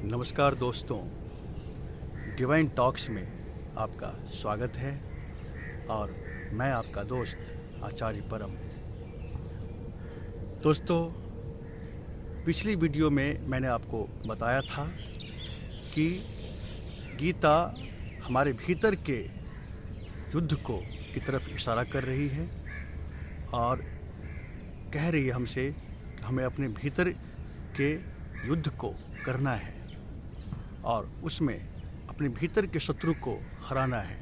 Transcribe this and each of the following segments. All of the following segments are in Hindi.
नमस्कार दोस्तों, डिवाइन टॉक्स में आपका स्वागत है और मैं आपका दोस्त आचार्य परम। दोस्तों, पिछली वीडियो में मैंने आपको बताया था कि गीता हमारे भीतर के युद्ध की तरफ इशारा कर रही है और कह रही है हमसे कि हमें अपने भीतर के युद्ध को करना है और उसमें अपने भीतर के शत्रु को हराना है।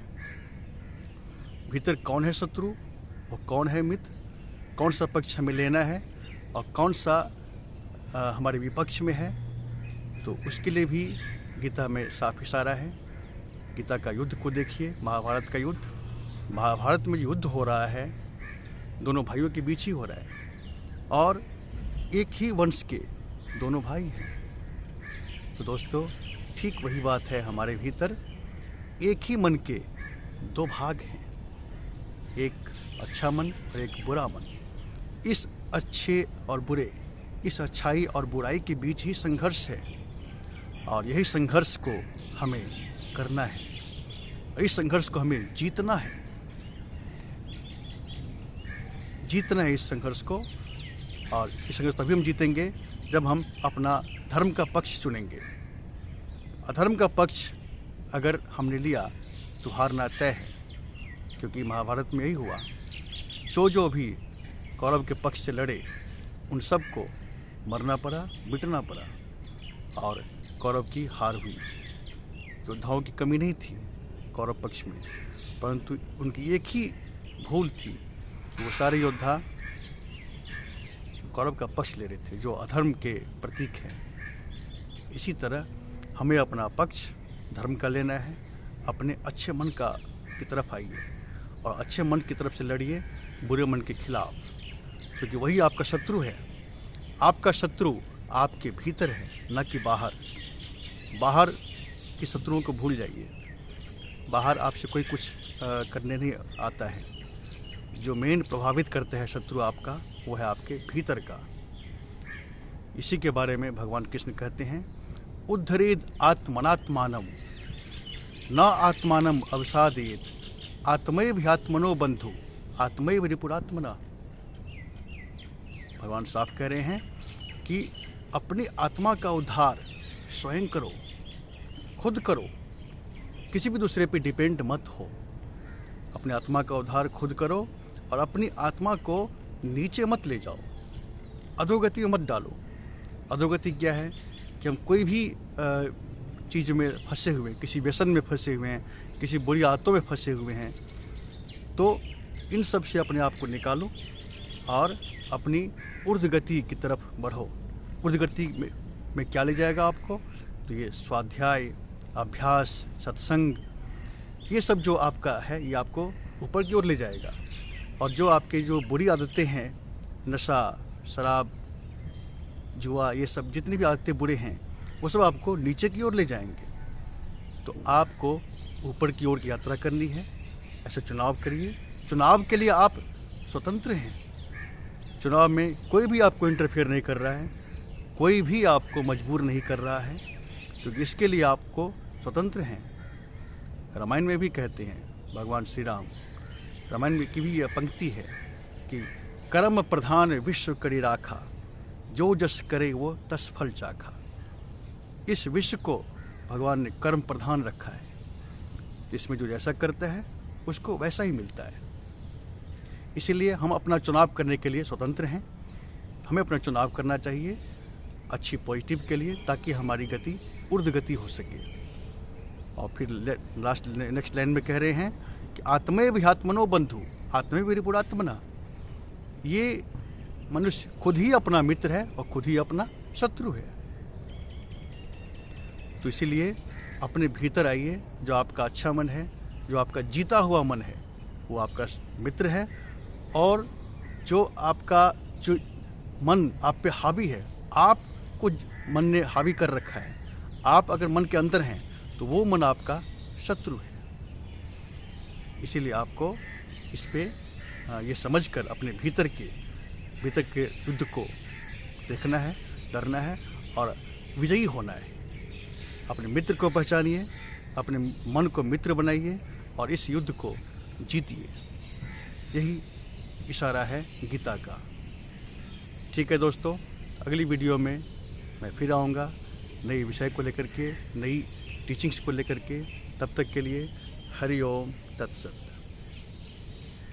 भीतर कौन है शत्रु और कौन है मित्र, कौन सा पक्ष हमें लेना है और कौन सा हमारे विपक्ष में है, तो उसके लिए भी गीता में साफ इशारा है। गीता का युद्ध को देखिए, महाभारत का युद्ध। महाभारत में युद्ध हो रहा है, दोनों भाइयों के बीच ही हो रहा है और एक ही वंश के दोनों भाई हैं। तो दोस्तों, ठीक वही बात है हमारे भीतर। एक ही मन के दो भाग हैं, एक अच्छा मन और एक बुरा मन। इस अच्छे और बुरे, इस अच्छाई और बुराई के बीच ही संघर्ष है और यही संघर्ष को हमें करना है और इस संघर्ष को हमें जीतना है। जीतना है इस संघर्ष को, और इस संघर्ष तभी हम जीतेंगे जब हम अपना धर्म का पक्ष चुनेंगे। अधर्म का पक्ष अगर हमने लिया तो हारना तय है, क्योंकि महाभारत में यही हुआ। जो भी कौरव के पक्ष से लड़े उन सब को मरना पड़ा, मिटना पड़ा और कौरव की हार हुई। योद्धाओं की कमी नहीं थी कौरव पक्ष में, परंतु उनकी एक ही भूल थी कि वो सारे योद्धा कौरव का पक्ष ले रहे थे, जो अधर्म के प्रतीक हैं। इसी तरह हमें अपना पक्ष धर्म का लेना है। अपने अच्छे मन की तरफ आइए और अच्छे मन की तरफ से लड़िए बुरे मन के खिलाफ, क्योंकि वही आपका शत्रु है। आपका शत्रु आपके भीतर है, न कि बाहर। बाहर के शत्रुओं को भूल जाइए। बाहर आपसे कोई कुछ करने नहीं आता है। जो मेन प्रभावित करते हैं शत्रु आपका, वो है आपके भीतर का। इसी के बारे में भगवान कृष्ण कहते हैं, उद्धरेद आत्मनात्मानम न आत्मानम अवसादेत आत्मैव ह्यात्मनो बंधु आत्मैव रिपुरात्मना। भगवान साफ कह रहे हैं कि अपनी आत्मा का उद्धार स्वयं करो, खुद करो, किसी भी दूसरे पे डिपेंड मत हो। अपनी आत्मा का उद्धार खुद करो और अपनी आत्मा को नीचे मत ले जाओ, अधोगति में मत डालो। अधोगति क्या है कि हम कोई भी चीज़ में फंसे हुए, किसी व्यसन में फंसे हुए हैं, किसी बुरी आदतों में फंसे हुए हैं, तो इन सब से अपने आप को निकालो और अपनी ऊर्ध्वगति की तरफ बढ़ो। ऊर्ध्वगति में क्या ले जाएगा आपको? तो ये स्वाध्याय, अभ्यास, सत्संग, ये सब जो आपका है ये आपको ऊपर की ओर ले जाएगा। और जो आपके जो बुरी आदतें हैं, नशा, शराब, जुआ, ये सब जितनी भी आदतें बुरे हैं, वो सब आपको नीचे की ओर ले जाएंगे। तो आपको ऊपर की ओर की यात्रा करनी है। ऐसे चुनाव करिए। चुनाव के लिए आप स्वतंत्र हैं। चुनाव में कोई भी आपको इंटरफेयर नहीं कर रहा है, कोई भी आपको मजबूर नहीं कर रहा है, क्योंकि इसके लिए आपको स्वतंत्र हैं। रामायण में भी कहते हैं भगवान श्री राम, रामायण में की भी यह पंक्ति है कि कर्म प्रधान विश्व करी राखा, जो जस करे वो तस फल चाखा। इस विश्व को भगवान ने कर्म प्रधान रखा है। इसमें जो जैसा करता है उसको वैसा ही मिलता है। इसीलिए हम अपना चुनाव करने के लिए स्वतंत्र हैं। हमें अपना चुनाव करना चाहिए अच्छी पॉजिटिव के लिए, ताकि हमारी गति ऊर्ध्वगति हो सके। और फिर नेक्स्ट लाइन में कह रहे हैं कि आत्मैव ह्यात्मनो बंधु आत्मैव रिपुरात्मना। ये मनुष्य खुद ही अपना मित्र है और खुद ही अपना शत्रु है। तो इसीलिए अपने भीतर आइए। जो आपका अच्छा मन है, जो आपका जीता हुआ मन है, वो आपका मित्र है। और जो आपका जो मन आप पे हावी है, आपको मन ने हावी कर रखा है, आप अगर मन के अंदर हैं तो वो मन आपका शत्रु है। इसीलिए आपको इस पे ये समझकर अपने भीतर के युद्ध को देखना है, डरना है और विजयी होना है। अपने मित्र को पहचानिए, अपने मन को मित्र बनाइए और इस युद्ध को जीतिए। यही इशारा है गीता का। ठीक है दोस्तों, अगली वीडियो में मैं फिर आऊँगा नई विषय को लेकर के, नई टीचिंग्स को लेकर के। तब तक के लिए हरि ओम तत्सत।